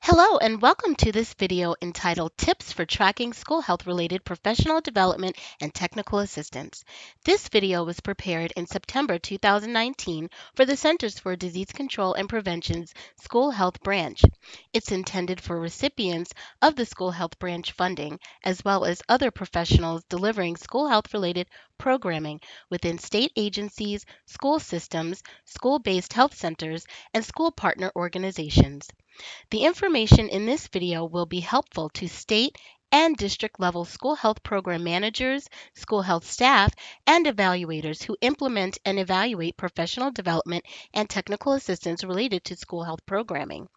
Hello and welcome to this video entitled Tips for Tracking School Health Related Professional Development and Technical Assistance. This video was prepared in September 2019 for the Centers for Disease Control and Prevention's School Health Branch. It's intended for recipients of the School Health Branch funding, as well as other professionals delivering school health related programming within state agencies, school systems, school-based health centers, and school partner organizations. The information in this video will be helpful to state and district level school health program managers, school health staff, and evaluators who implement and evaluate professional development and technical assistance related to school health programming.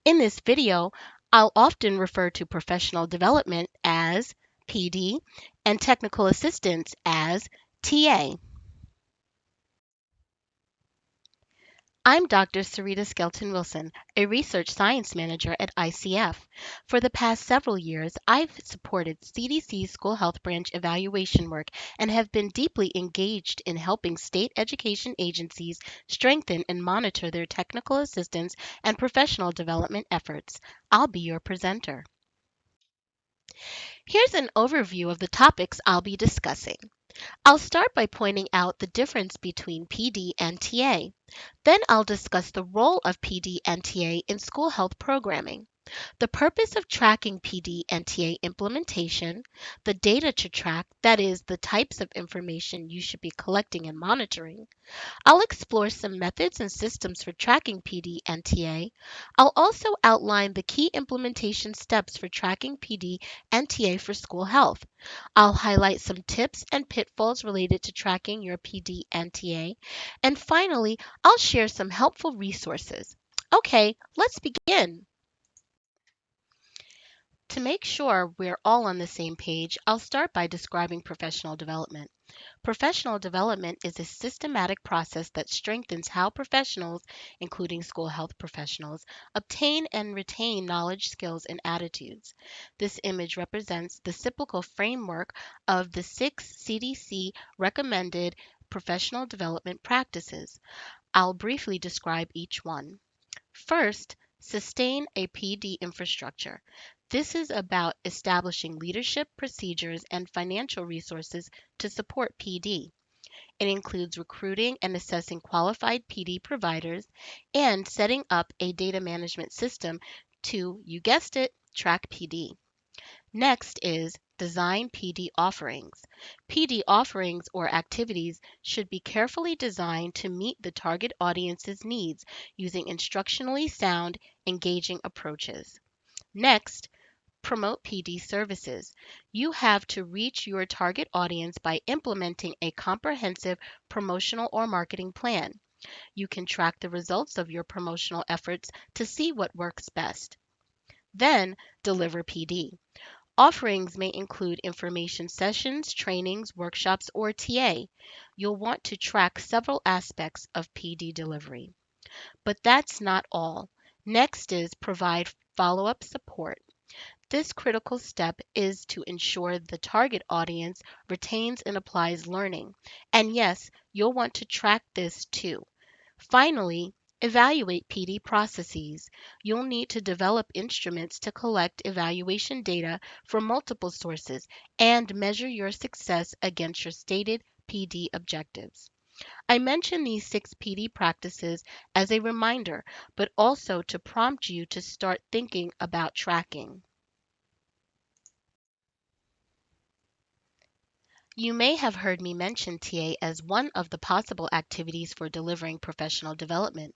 In this video, I'll often refer to professional development as PD and technical assistance as TA. I'm Dr. Sarita Skelton-Wilson, a research science manager at ICF. For the past several years, I've supported CDC school health branch evaluation work and have been deeply engaged in helping state education agencies strengthen and monitor their technical assistance and professional development efforts. I'll be your presenter. Here's an overview of the topics I'll be discussing. I'll start by pointing out the difference between PD and TA. Then I'll discuss the role of PD and TA in school health programming, the purpose of tracking PD and TA implementation, the data to track, that is, the types of information you should be collecting and monitoring. I'll explore some methods and systems for tracking PD and TA. I'll also outline the key implementation steps for tracking PD and TA for school health. I'll highlight some tips and pitfalls related to tracking your PD and TA. And finally, I'll share some helpful resources. Okay, let's begin. To make sure we're all on the same page, I'll start by describing professional development. Professional development is a systematic process that strengthens how professionals, including school health professionals, obtain and retain knowledge, skills, and attitudes. This image represents the cyclical framework of the 6 CDC recommended professional development practices. I'll briefly describe each one. First, sustain a PD infrastructure. This is about establishing leadership, procedures, and financial resources to support PD. It includes recruiting and assessing qualified PD providers and setting up a data management system to, you guessed it, track PD. Next is design PD offerings. PD offerings or activities should be carefully designed to meet the target audience's needs using instructionally sound, engaging approaches. Next, promote PD services. You have to reach your target audience by implementing a comprehensive promotional or marketing plan. You can track the results of your promotional efforts to see what works best. Then, deliver PD. Offerings may include information sessions, trainings, workshops, or TA. You'll want to track several aspects of PD delivery. But that's not all. Next is provide follow-up support. This critical step is to ensure the target audience retains and applies learning. And yes, you'll want to track this too. Finally, evaluate PD processes. You'll need to develop instruments to collect evaluation data from multiple sources and measure your success against your stated PD objectives. I mention these 6 PD practices as a reminder, but also to prompt you to start thinking about tracking. You may have heard me mention TA as one of the possible activities for delivering professional development.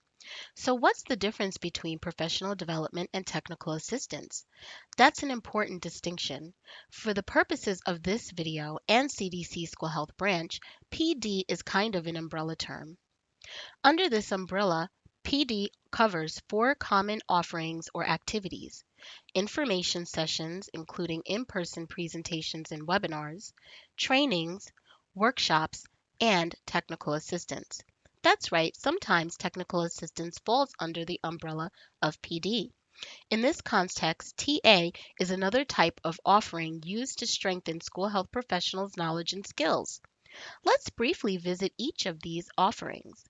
So what's the difference between professional development and technical assistance? That's an important distinction. For the purposes of this video and CDC School Health Branch, PD is kind of an umbrella term. Under this umbrella, PD covers 4 common offerings or activities: information sessions, including in-person presentations and webinars, trainings, workshops, and technical assistance. That's right, sometimes technical assistance falls under the umbrella of PD. In this context, TA is another type of offering used to strengthen school health professionals' knowledge and skills. Let's briefly visit each of these offerings.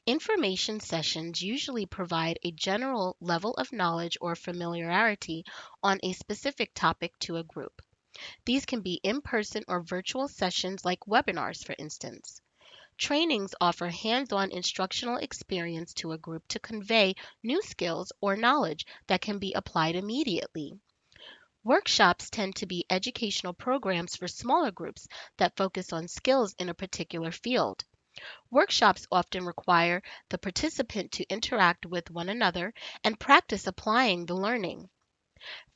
Information sessions usually provide a general level of knowledge or familiarity on a specific topic to a group. These can be in person or virtual sessions like webinars, for instance. Trainings offer hands on instructional experience to a group to convey new skills or knowledge that can be applied immediately. Workshops tend to be educational programs for smaller groups that focus on skills in a particular field. Workshops often require the participant to interact with one another and practice applying the learning.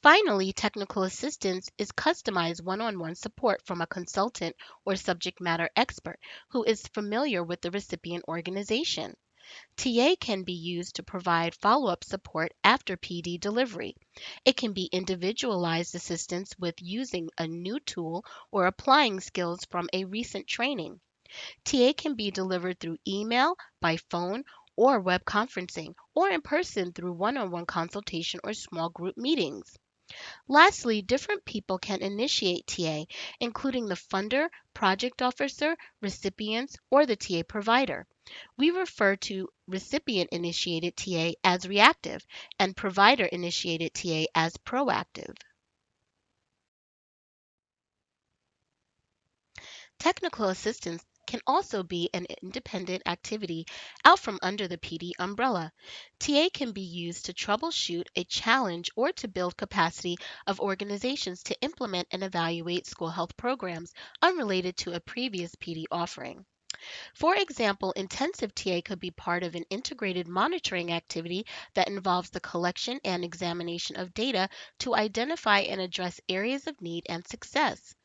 Finally, technical assistance is customized one on one support from a consultant or subject matter expert who is familiar with the recipient organization. TA can be used to provide follow up support after PD delivery. It can be individualized assistance with using a new tool or applying skills from a recent training. TA can be delivered through email, by phone, or web conferencing, or in person through one on one consultation or small group meetings. Lastly, different people can initiate TA, including the funder, project officer, recipients, or the TA provider. We refer to recipient initiated TA as reactive and provider initiated TA as proactive. Technical assistance can also be an independent activity out from under the PD umbrella. TA can be used to troubleshoot a challenge or to build capacity of organizations to implement and evaluate school health programs unrelated to a previous PD offering. For example, intensive TA could be part of an integrated monitoring activity that involves the collection and examination of data to identify and address areas of need and success.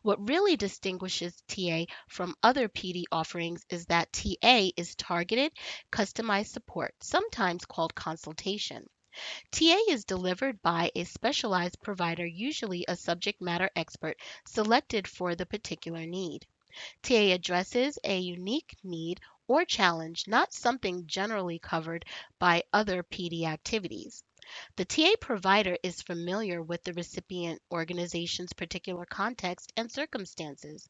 What really distinguishes TA from other PD offerings is that TA is targeted, customized support, sometimes called consultation. TA is delivered by a specialized provider, usually a subject matter expert selected for the particular need. TA addresses a unique need or challenge, not something generally covered by other PD activities. The TA provider is familiar with the recipient organization's particular context and circumstances.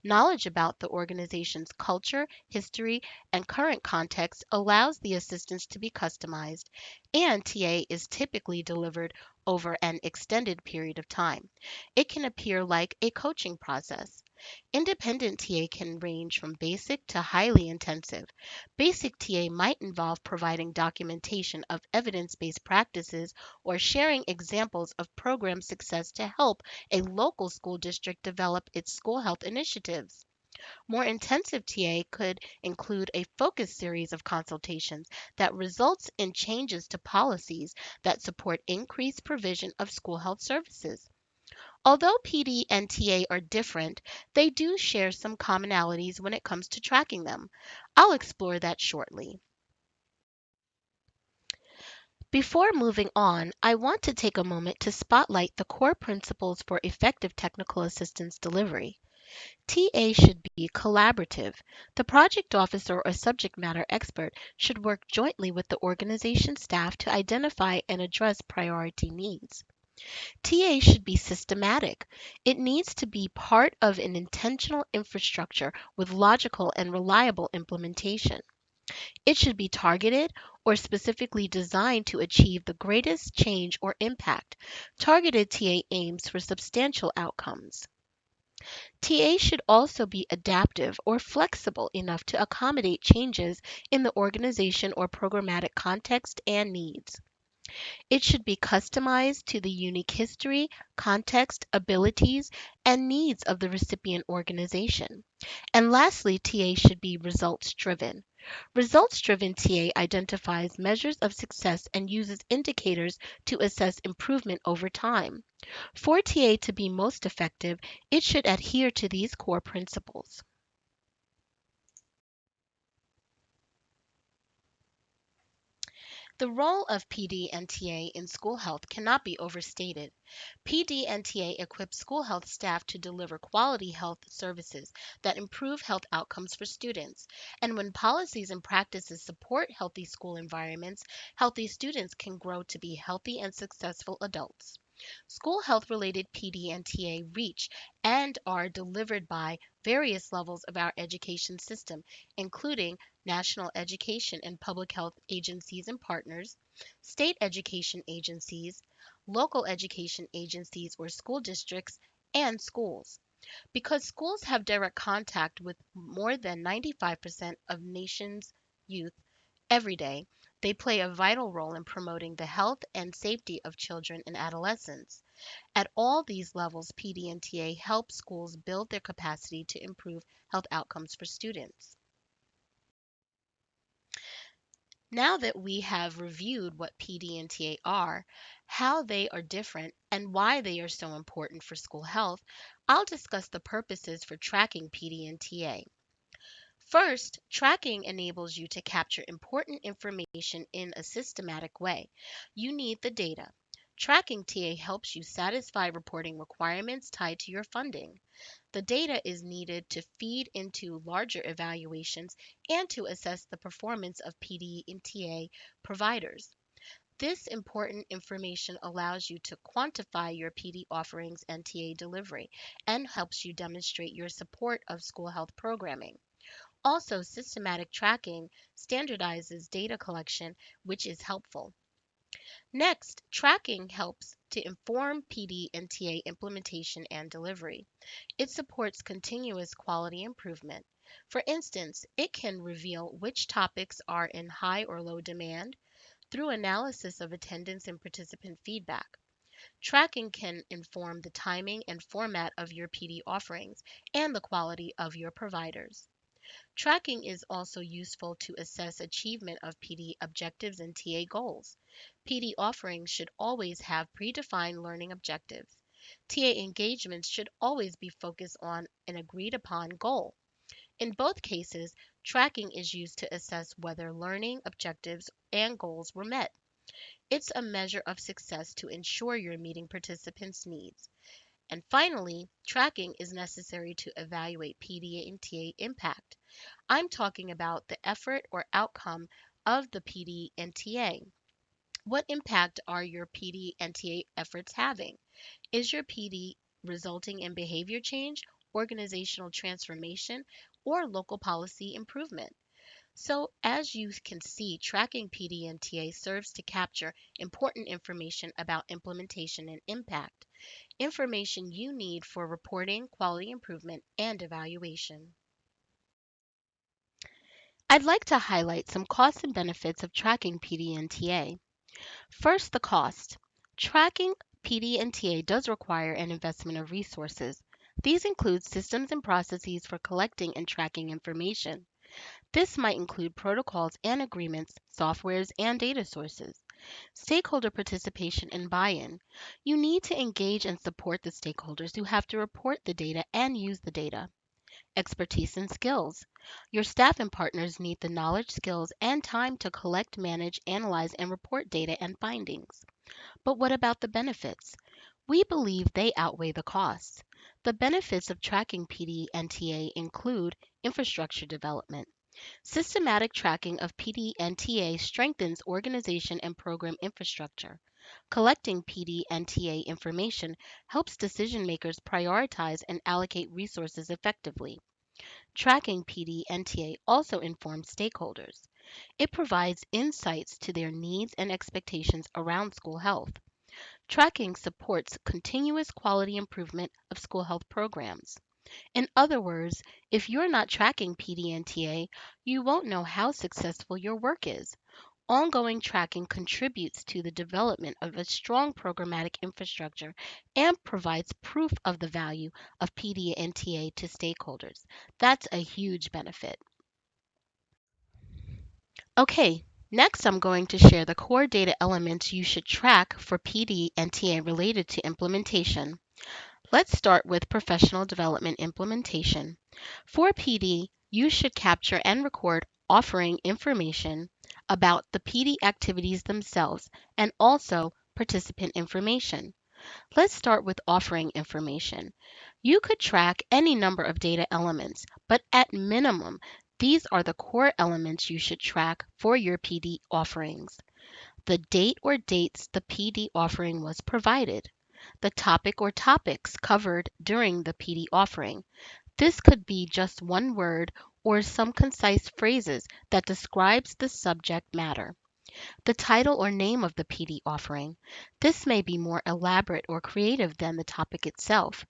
Knowledge about the organization's culture, history, and current context allows the assistance to be customized, and TA is typically delivered over an extended period of time. It can appear like a coaching process. Independent TA can range from basic to highly intensive. Basic TA might involve providing documentation of evidence based practices or sharing examples of program success to help a local school district develop its school health initiatives. More intensive TA could include a focused series of consultations that results in changes to policies that support increased provision of school health services. Although PD and TA are different, they do share some commonalities when it comes to tracking them. I'll explore that shortly. Before moving on, I want to take a moment to spotlight the core principles for effective technical assistance delivery. TA should be collaborative. The project officer or subject matter expert should work jointly with the organization staff to identify and address priority needs. TA should be systematic. It needs to be part of an intentional infrastructure with logical and reliable implementation. It should be targeted or specifically designed to achieve the greatest change or impact. Targeted TA aims for substantial outcomes. TA should also be adaptive or flexible enough to accommodate changes in the organization or programmatic context and needs. It should be customized to the unique history, context, abilities, and needs of the recipient organization. And lastly, TA should be results driven. Results driven TA identifies measures of success and uses indicators to assess improvement over time. For TA to be most effective, it should adhere to these core principles. The role of PD and TA in school health cannot be overstated. PD and TA equip school health staff to deliver quality health services that improve health outcomes for students. And when policies and practices support healthy school environments, healthy students can grow to be healthy and successful adults. School health related PD and TA reach and are delivered by various levels of our education system, including national education and public health agencies and partners, state education agencies, local education agencies or school districts, and schools. Because schools have direct contact with more than 95% of nation's youth every day, they play a vital role in promoting the health and safety of children and adolescents. At all these levels, PD and TA help schools build their capacity to improve health outcomes for students. Now that we have reviewed what PD and TA are, how they are different, and why they are so important for school health, I'll discuss the purposes for tracking PD and TA. First, tracking enables you to capture important information in a systematic way. You need the data. Tracking TA helps you satisfy reporting requirements tied to your funding. The data is needed to feed into larger evaluations and to assess the performance of PD and TA providers. This important information allows you to quantify your PD offerings and TA delivery and helps you demonstrate your support of school health programming. Also, systematic tracking standardizes data collection, which is helpful. Next, tracking helps to inform PD and TA implementation and delivery. It supports continuous quality improvement. For instance, it can reveal which topics are in high or low demand through analysis of attendance and participant feedback. Tracking can inform the timing and format of your PD offerings and the quality of your providers. Tracking is also useful to assess achievement of PD objectives and TA goals. PD offerings should always have predefined learning objectives. TA engagements should always be focused on an agreed upon goal. In both cases, tracking is used to assess whether learning objectives and goals were met. It's a measure of success to ensure you're meeting participants' needs. And finally, tracking is necessary to evaluate PD and TA impact. I'm talking about the effort or outcome of the PD and TA. What impact are your PD and TA efforts having? Is your PD resulting in behavior change, organizational transformation, or local policy improvement? So, as you can see, tracking PD and TA serves to capture important information about implementation and impact, information you need for reporting, quality improvement, and evaluation. I'd like to highlight some costs and benefits of tracking PD and TA. First, the cost. Tracking PD and TA does require an investment of resources. These include systems and processes for collecting and tracking information. This might include protocols and agreements, softwares, and data sources. Stakeholder participation and buy in. You need to engage and support the stakeholders who have to report the data and use the data. Expertise and skills. Your staff and partners need the knowledge, skills, and time to collect, manage, analyze, and report data and findings. But what about the benefits? We believe they outweigh the costs. The benefits of tracking PD and TA include infrastructure development. Systematic tracking of PD and TA strengthens organization and program infrastructure. Collecting PD and TA information helps decision makers prioritize and allocate resources effectively. Tracking PD and TA also informs stakeholders. It provides insights to their needs and expectations around school health. Tracking supports continuous quality improvement of school health programs. In other words, if you're not tracking PD and TA, you won't know how successful your work is. Ongoing tracking contributes to the development of a strong programmatic infrastructure and provides proof of the value of PD and TA to stakeholders. That's a huge benefit. Okay, next I'm going to share the core data elements you should track for PD and TA related to implementation. Let's start with professional development implementation. For PD, you should capture and record offering information about the PD activities themselves and also participant information. Let's start with offering information. You could track any number of data elements, but at minimum, these are the core elements you should track for your PD offerings. The date or dates the PD offering was provided, the topic or topics covered during the PD offering. This could be just one word or some concise phrases that describes the subject matter. The title or name of the PD offering. This may be more elaborate or creative than the topic itself.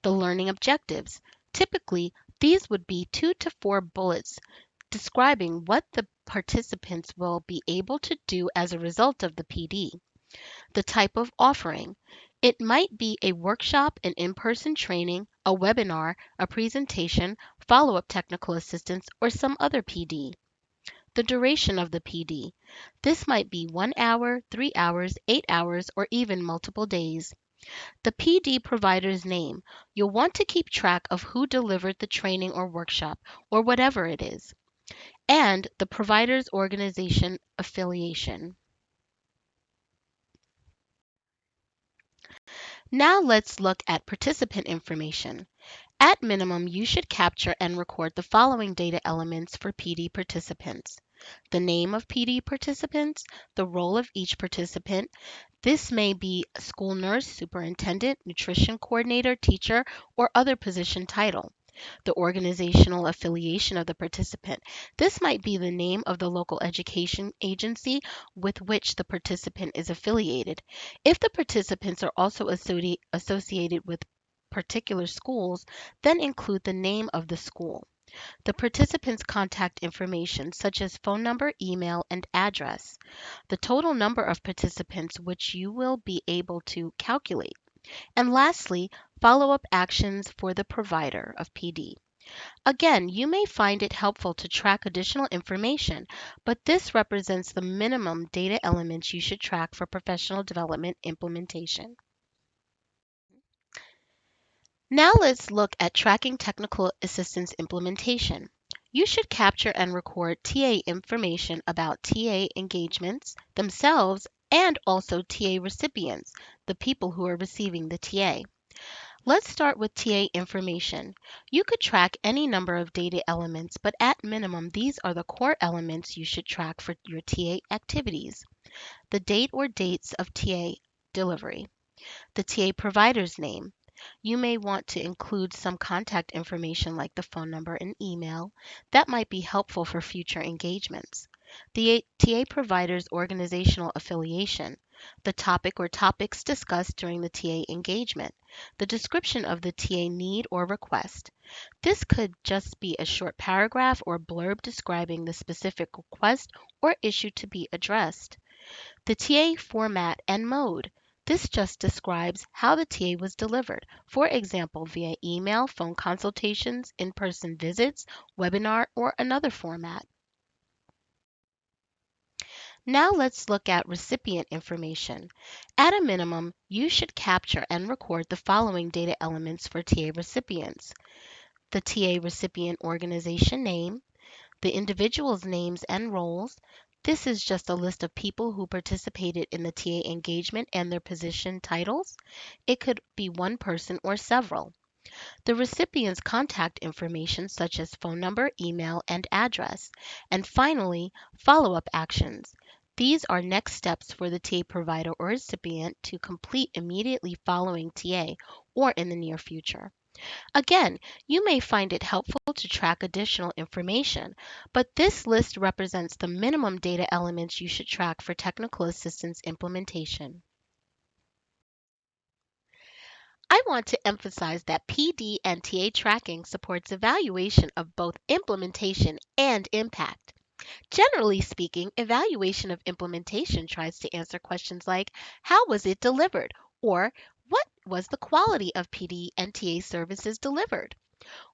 The learning objectives. Typically, these would be 2 to 4 bullets describing what the participants will be able to do as a result of the PD. The type of offering. It might be a workshop, an in-person training, a webinar, a presentation, follow-up technical assistance, or some other PD. The duration of the PD. This might be 1 hour, 3 hours, 8 hours, or even multiple days. The PD provider's name. You'll want to keep track of who delivered the training or workshop, or whatever it is. And the provider's organization affiliation. Now let's look at participant information. At minimum, you should capture and record the following data elements for PD participants: the name of PD participants, the role of each participant. This may be school nurse, superintendent, nutrition coordinator, teacher, or other position title. The organizational affiliation of the participant. This might be the name of the local education agency with which the participant is affiliated. If the participants are also associated with particular schools, then include the name of the school. The participant's contact information, such as phone number, email, and address. The total number of participants which you will be able to calculate. And lastly, follow-up actions for the provider of PD. Again, you may find it helpful to track additional information, but this represents the minimum data elements you should track for professional development implementation. Now let's look at tracking technical assistance implementation. You should capture and record TA information about TA engagements themselves and also TA recipients, the people who are receiving the TA. Let's start with TA information. You could track any number of data elements, but at minimum, these are the core elements you should track for your TA activities. The date or dates of TA delivery. The TA provider's name. You may want to include some contact information like the phone number and email. That might be helpful for future engagements. The TA provider's organizational affiliation. The topic or topics discussed during the TA engagement. The description of the TA need or request. This could just be a short paragraph or blurb describing the specific request or issue to be addressed. The TA format and mode. This just describes how the TA was delivered, for example, via email, phone consultations, in-person visits, webinar, or another format. Now let's look at recipient information. At a minimum, you should capture and record the following data elements for TA recipients: the TA recipient organization name, the individual's names and roles. This is just a list of people who participated in the TA engagement and their position titles. It could be one person or several. The recipient's contact information, such as phone number, email, and address. And finally, follow-up actions. These are next steps for the TA provider or recipient to complete immediately following TA or in the near future. Again, you may find it helpful to track additional information, but this list represents the minimum data elements you should track for technical assistance implementation. I want to emphasize that PD and TA tracking supports evaluation of both implementation and impact. Generally speaking, evaluation of implementation tries to answer questions like, how was it delivered? Or what was the quality of PD and TA services delivered?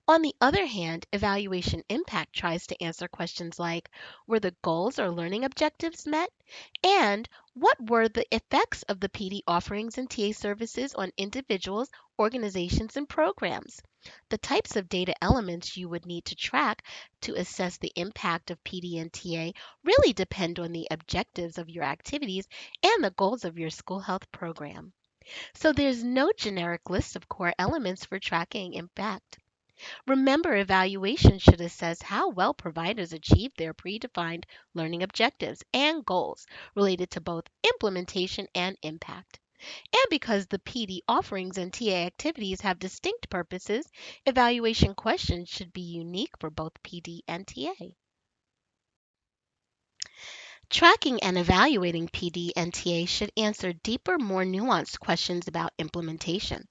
On the other hand, evaluation impact tries to answer questions like, were the goals or learning objectives met? And what were the effects of the PD offerings and TA services on individuals, organizations, and programs? The types of data elements you would need to track to assess the impact of PD and TA really depend on the objectives of your activities and the goals of your school health program. So there's no generic list of core elements for tracking impact. Remember, evaluation should assess how well providers achieve their predefined learning objectives and goals related to both implementation and impact. And because the PD offerings and TA activities have distinct purposes, evaluation questions should be unique for both PD and TA. Tracking and evaluating PD and TA should answer deeper, more nuanced questions about implementation.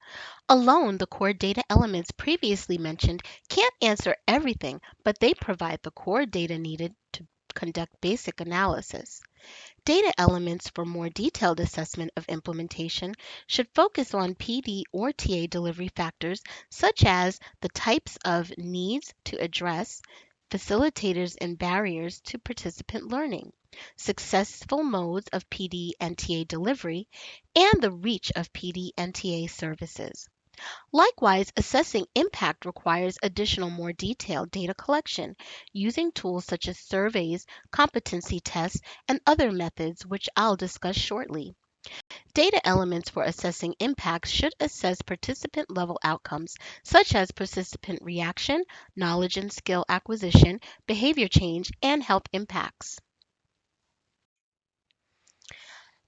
Alone, the core data elements previously mentioned can't answer everything, but they provide the core data needed to conduct basic analysis. Data elements for more detailed assessment of implementation should focus on PD or TA delivery factors such as the types of needs to address, facilitators and barriers to participant learning, successful modes of PD and TA delivery, and the reach of PD and TA services. Likewise, assessing impact requires additional, more detailed data collection using tools such as surveys, competency tests, and other methods, which I'll discuss shortly. Data elements for assessing impacts should assess participant level outcomes such as participant reaction, knowledge and skill acquisition, behavior change, and health impacts.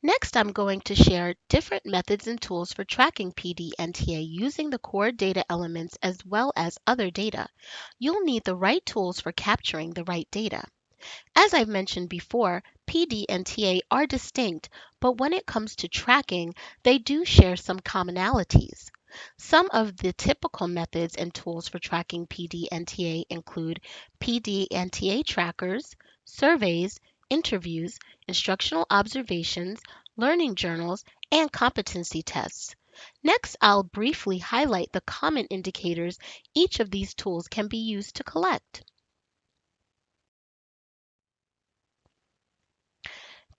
Next, I'm going to share different methods and tools for tracking PD and TA using the core data elements as well as other data. You'll need the right tools for capturing the right data. As I've mentioned before, PD and TA are distinct, but when it comes to tracking, they do share some commonalities. Some of the typical methods and tools for tracking PD and TA include PD and TA trackers, surveys, interviews, instructional observations, learning journals, and competency tests. Next, I'll briefly highlight the common indicators each of these tools can be used to collect.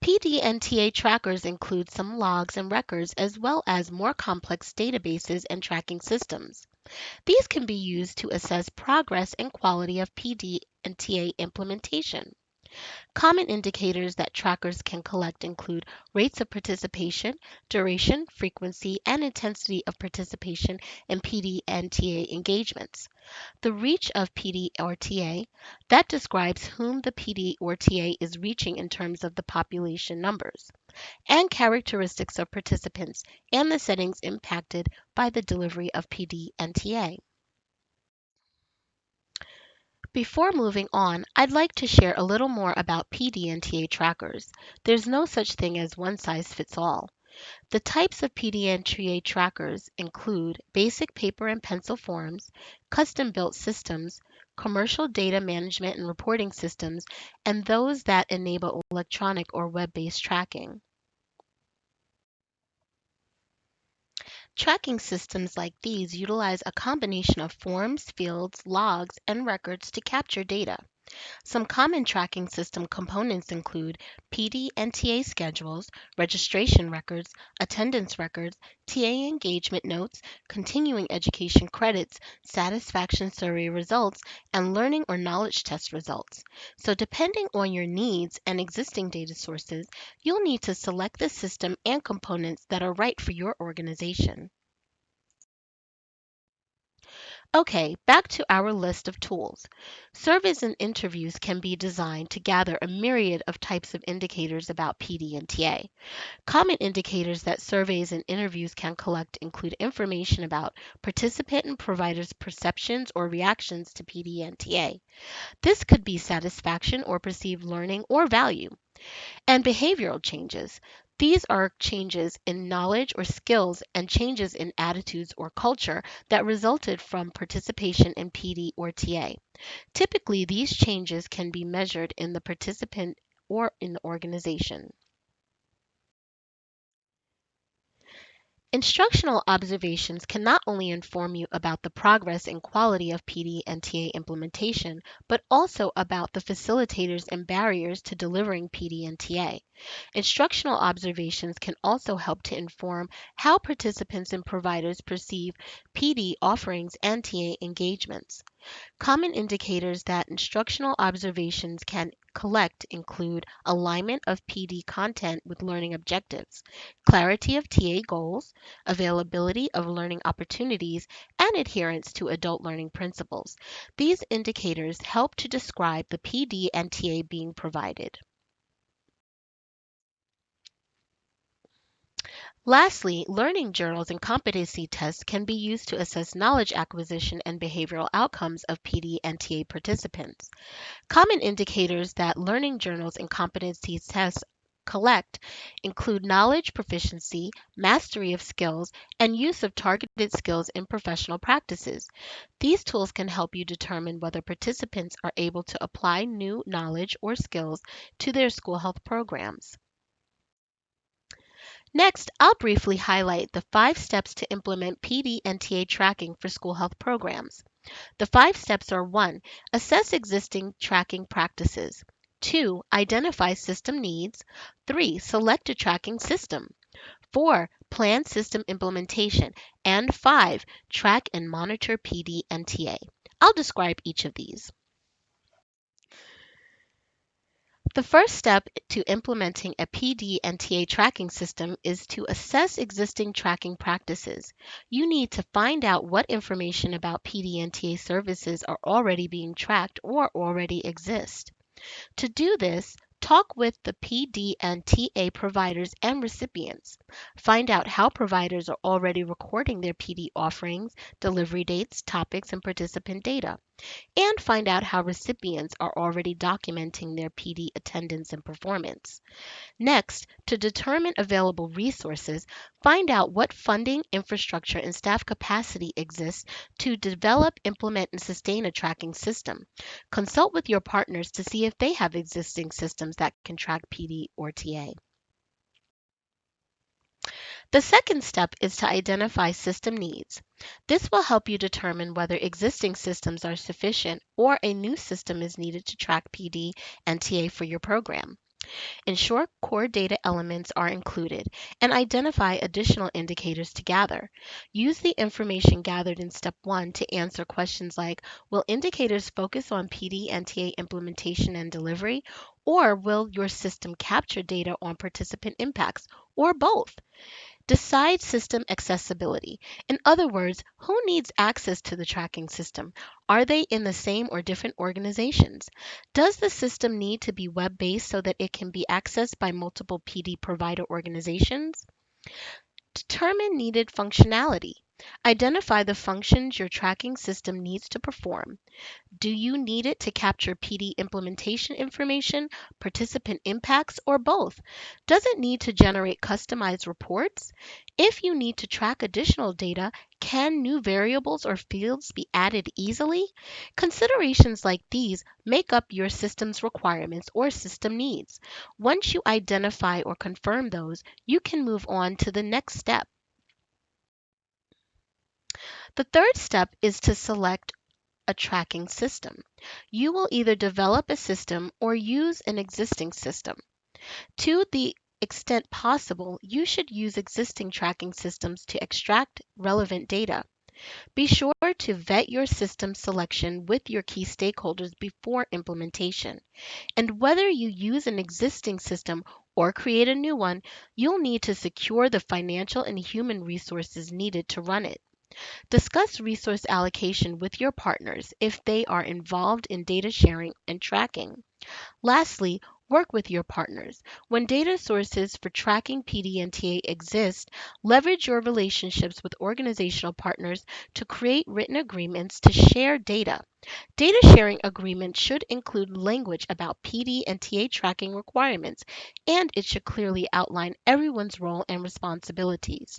PD and TA trackers include some logs and records as well as more complex databases and tracking systems. These can be used to assess progress and quality of PD and TA implementation. Common indicators that trackers can collect include rates of participation, duration, frequency, and intensity of participation in PD and TA engagements. The reach of PD or TA, that describes whom the PD or TA is reaching in terms of the population numbers, and characteristics of participants and the settings impacted by the delivery of PD and TA. Before moving on, I'd like to share a little more about PD and TA trackers. There's no such thing as one size fits all. The types of PD and TA trackers include basic paper and pencil forms, custom-built systems, commercial data management and reporting systems, and those that enable electronic or web-based tracking. Tracking systems like these utilize a combination of forms, fields, logs, and records to capture data. Some common tracking system components include PD and TA schedules, registration records, attendance records, TA engagement notes, continuing education credits, satisfaction survey results, and learning or knowledge test results. So depending on your needs and existing data sources, you'll need to select the system and components that are right for your organization. Okay, back to our list of tools. Surveys and interviews can be designed to gather a myriad of types of indicators about PD and TA. Common indicators that surveys and interviews can collect include information about participant and providers' perceptions or reactions to PD and TA. This could be satisfaction or perceived learning or value, and behavioral changes. These are changes in knowledge or skills and changes in attitudes or culture that resulted from participation in PD or TA. Typically, these changes can be measured in the participant or in the organization. Instructional observations can not only inform you about the progress and quality of PD and TA implementation, but also about the facilitators and barriers to delivering PD and TA. Instructional observations can also help to inform how participants and providers perceive PD offerings and TA engagements. Common indicators that instructional observations can collect include alignment of PD content with learning objectives, clarity of TA goals, availability of learning opportunities, and adherence to adult learning principles. These indicators help to describe the PD and TA being provided. Lastly, learning journals and competency tests can be used to assess knowledge acquisition and behavioral outcomes of PD and TA participants. Common indicators that learning journals and competency tests collect include knowledge proficiency, mastery of skills, and use of targeted skills in professional practices. These tools can help you determine whether participants are able to apply new knowledge or skills to their school health programs. Next, I'll briefly highlight the 5 steps to implement PD and TA tracking for school health programs. The 5 steps are: 1. Assess existing tracking practices. 2. Identify system needs. 3. Select a tracking system. 4. Plan system implementation. And 5. Track and monitor PD and TA. I'll describe each of these. The first step to implementing a PD and TA tracking system is to assess existing tracking practices. You need to find out what information about PD and TA services are already being tracked or already exist. To do this, talk with the PD and TA providers and recipients. Find out how providers are already recording their PD offerings, delivery dates, topics, and participant data, and find out how recipients are already documenting their PD attendance and performance. Next, to determine available resources, find out what funding, infrastructure, and staff capacity exists to develop, implement, and sustain a tracking system. Consult with your partners to see if they have existing systems that can track PD or TA. The second step is to identify system needs. This will help you determine whether existing systems are sufficient or a new system is needed to track PD and TA for your program. Ensure core data elements are included and identify additional indicators to gather. Use the information gathered in step 1 to answer questions like, will indicators focus on PD and TA implementation and delivery, or will your system capture data on participant impacts, or both? Decide system accessibility. In other words, who needs access to the tracking system? Are they in the same or different organizations? Does the system need to be web-based so that it can be accessed by multiple PD provider organizations? Determine needed functionality. Identify the functions your tracking system needs to perform. Do you need it to capture PD implementation information, participant impacts, or both? Does it need to generate customized reports? If you need to track additional data, can new variables or fields be added easily? Considerations like these make up your system's requirements or system needs. Once you identify or confirm those, you can move on to the next step. The third step is to select a tracking system. You will either develop a system or use an existing system. To the extent possible, you should use existing tracking systems to extract relevant data. Be sure to vet your system selection with your key stakeholders before implementation. And whether you use an existing system or create a new one, you'll need to secure the financial and human resources needed to run it. Discuss resource allocation with your partners if they are involved in data sharing and tracking. Lastly, work with your partners. When data sources for tracking PD and TA exist, leverage your relationships with organizational partners to create written agreements to share data. Data sharing agreements should include language about PD and TA tracking requirements, and it should clearly outline everyone's role and responsibilities.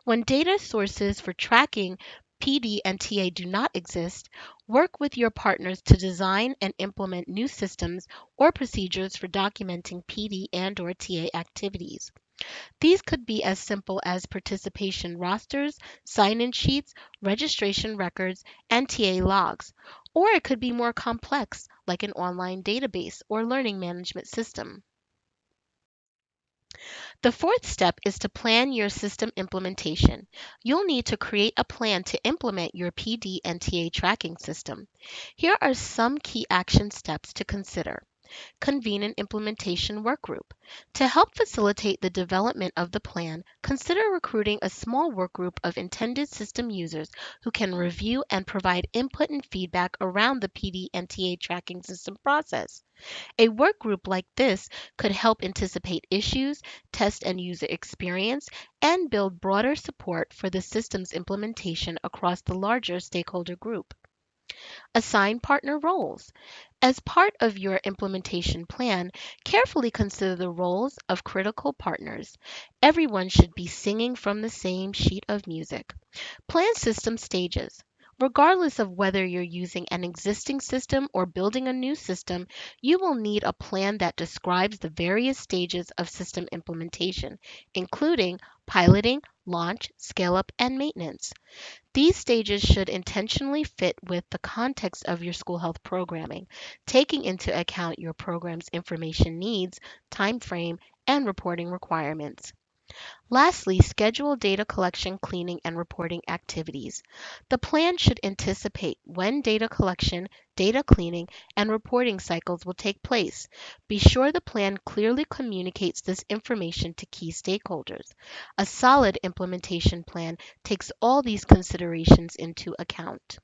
When data sources for tracking PD and TA do not exist, work with your partners to design and implement new systems or procedures for documenting PD and/or TA activities. These could be as simple as participation rosters, sign-in sheets, registration records, and TA logs, or it could be more complex, like an online database or learning management system. The fourth step is to plan your system implementation. You'll need to create a plan to implement your PD and TA tracking system. Here are some key action steps to consider. Convene an implementation workgroup. To help facilitate the development of the plan, consider recruiting a small workgroup of intended system users who can review and provide input and feedback around the PD and TA tracking system process. A work group like this could help anticipate issues, test end user experience, and build broader support for the system's implementation across the larger stakeholder group. Assign partner roles. As part of your implementation plan, carefully consider the roles of critical partners. Everyone should be singing from the same sheet of music. Plan system stages. Regardless of whether you're using an existing system or building a new system, you will need a plan that describes the various stages of system implementation, including piloting, launch, scale up, and maintenance. These stages should intentionally fit with the context of your school health programming, taking into account your program's information needs, time frame, and reporting requirements. Lastly, schedule data collection, cleaning, and reporting activities. The plan should anticipate when data collection, data cleaning, and reporting cycles will take place. Be sure the plan clearly communicates this information to key stakeholders. A solid implementation plan takes all these considerations into account.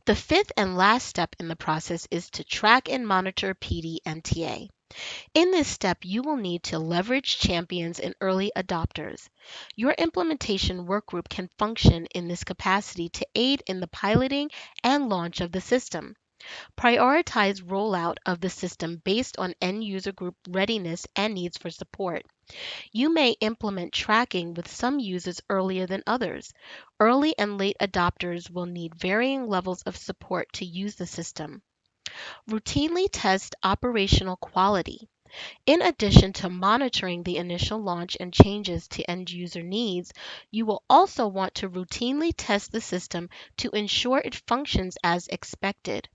The fifth and last step in the process is to track and monitor PD and TA. In this step, you will need to leverage champions and early adopters. Your implementation workgroup can function in this capacity to aid in the piloting and launch of the system. Prioritize rollout of the system based on end user group readiness and needs for support. You may implement tracking with some users earlier than others. Early and late adopters will need varying levels of support to use the system. Routinely test operational quality. In addition to monitoring the initial launch and changes to end user needs, you will also want to routinely test the system to ensure it functions as expected.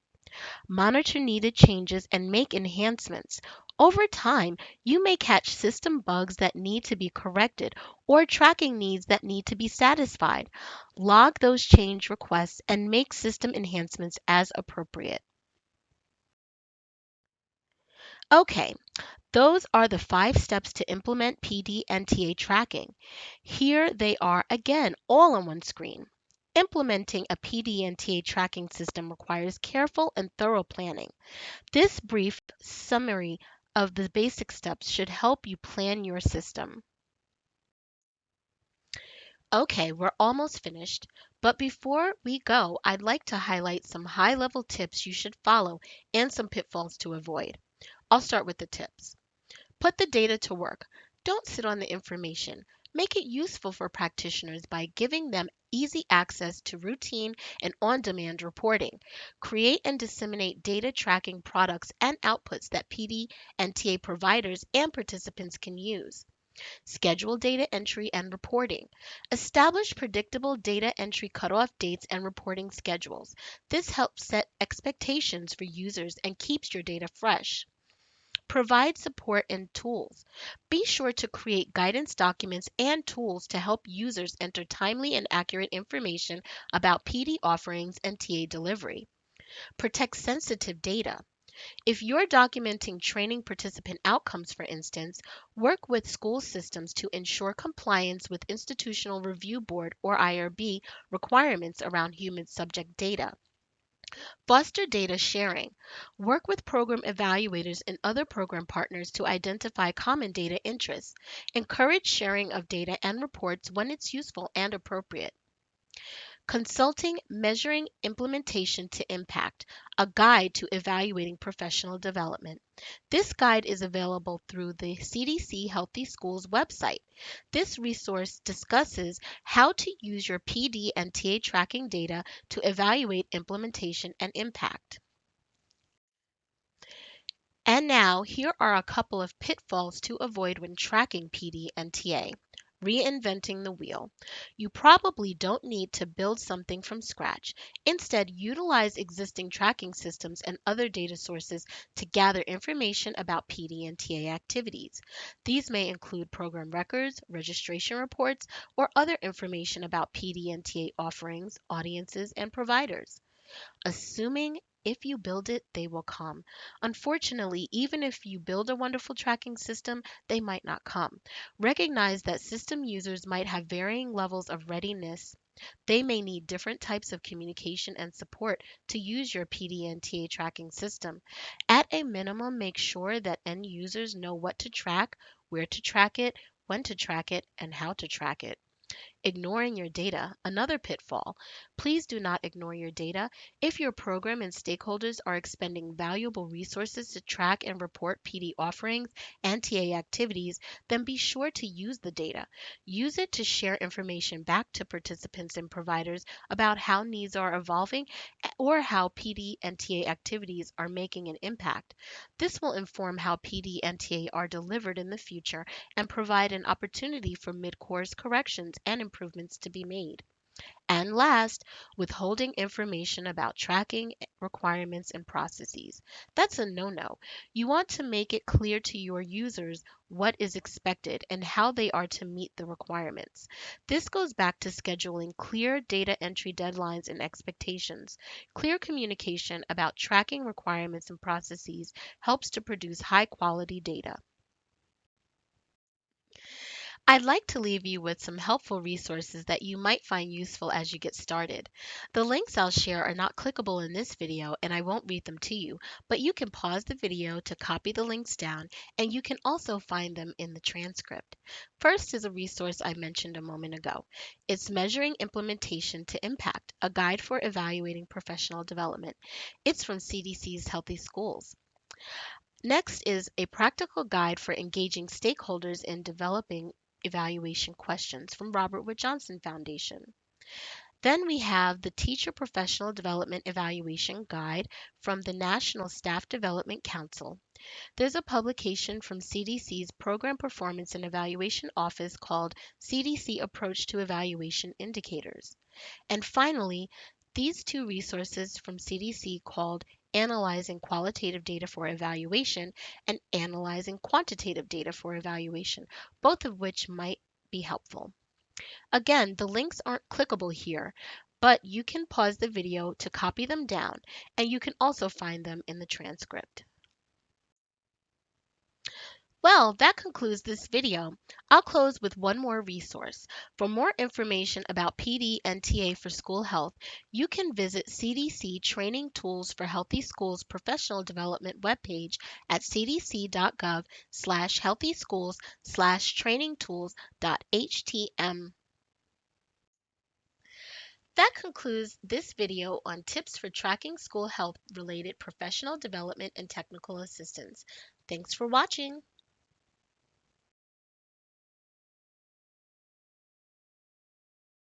Monitor needed changes and make enhancements. Over time, you may catch system bugs that need to be corrected or tracking needs that need to be satisfied. Log those change requests and make system enhancements as appropriate. Okay, those are the 5 steps to implement PD and TA tracking. Here they are again, all on one screen. Implementing a PD and TA tracking system requires careful and thorough planning. This brief summary of the basic steps should help you plan your system. Okay, we're almost finished, but before we go, I'd like to highlight some high level tips you should follow and some pitfalls to avoid. I'll start with the tips. Put the data to work. Don't sit on the information. Make it useful for practitioners by giving them easy access to routine and on demand reporting. Create and disseminate data tracking products and outputs that PD and TA providers and participants can use. Schedule data entry and reporting. Establish predictable data entry cutoff dates and reporting schedules. This helps set expectations for users and keeps your data fresh. Provide support and tools. Be sure to create guidance documents and tools to help users enter timely and accurate information about PD offerings and TA delivery. Protect sensitive data. If you're documenting training participant outcomes, for instance, work with school systems to ensure compliance with Institutional Review Board or IRB requirements around human subject data. Foster data sharing. Work with program evaluators and other program partners to identify common data interests. Encourage sharing of data and reports when it's useful and appropriate. Consulting Measuring Implementation to Impact, a guide to evaluating professional development. This guide is available through the CDC Healthy Schools website. This resource discusses how to use your PD and TA tracking data to evaluate implementation and impact. And now, here are a couple of pitfalls to avoid when tracking PD and TA. Reinventing the wheel. You probably don't need to build something from scratch. Instead, utilize existing tracking systems and other data sources to gather information about PD and TA activities. These may include program records, registration reports, or other information about PD and TA offerings, audiences, and providers. Assuming If you build it, they will come. Unfortunately, even if you build a wonderful tracking system, they might not come. Recognize that system users might have varying levels of readiness. They may need different types of communication and support to use your PD and TA tracking system. At a minimum, make sure that end users know what to track, where to track it, when to track it, and how to track it. Ignoring your data, another pitfall. Please do not ignore your data. If your program and stakeholders are expending valuable resources to track and report PD offerings and TA activities, then be sure to use the data. Use it to share information back to participants and providers about how needs are evolving or how PD and TA activities are making an impact. This will inform how PD and TA are delivered in the future and provide an opportunity for mid-course corrections and improvements to be made. And last, withholding information about tracking requirements and processes. That's a no-no. You want to make it clear to your users what is expected and how they are to meet the requirements. This goes back to scheduling clear data entry deadlines and expectations. Clear communication about tracking requirements and processes helps to produce high-quality data. I'd like to leave you with some helpful resources that you might find useful as you get started. The links I'll share are not clickable in this video and I won't read them to you, but you can pause the video to copy the links down and you can also find them in the transcript. First is a resource I mentioned a moment ago. It's Measuring Implementation to Impact, a guide for evaluating professional development. It's from CDC's Healthy Schools. Next is a practical guide for engaging stakeholders in developing evaluation questions from Robert Wood Johnson Foundation. Then we have the Teacher Professional Development Evaluation Guide from the National Staff Development Council. There's a publication from CDC's Program Performance and Evaluation Office called CDC Approach to Evaluation Indicators. And finally, these two resources from CDC called Analyzing Qualitative Data for Evaluation and Analyzing Quantitative Data for Evaluation, both of which might be helpful. Again, the links aren't clickable here, but you can pause the video to copy them down, and you can also find them in the transcript. Well, that concludes this video. I'll close with one more resource. For more information about PD and TA for school health, you can visit CDC Training Tools for Healthy Schools professional development webpage at cdc.gov/healthyschools/trainingtools.htm. That concludes this video on tips for tracking school health related professional development and technical assistance. Thanks for watching.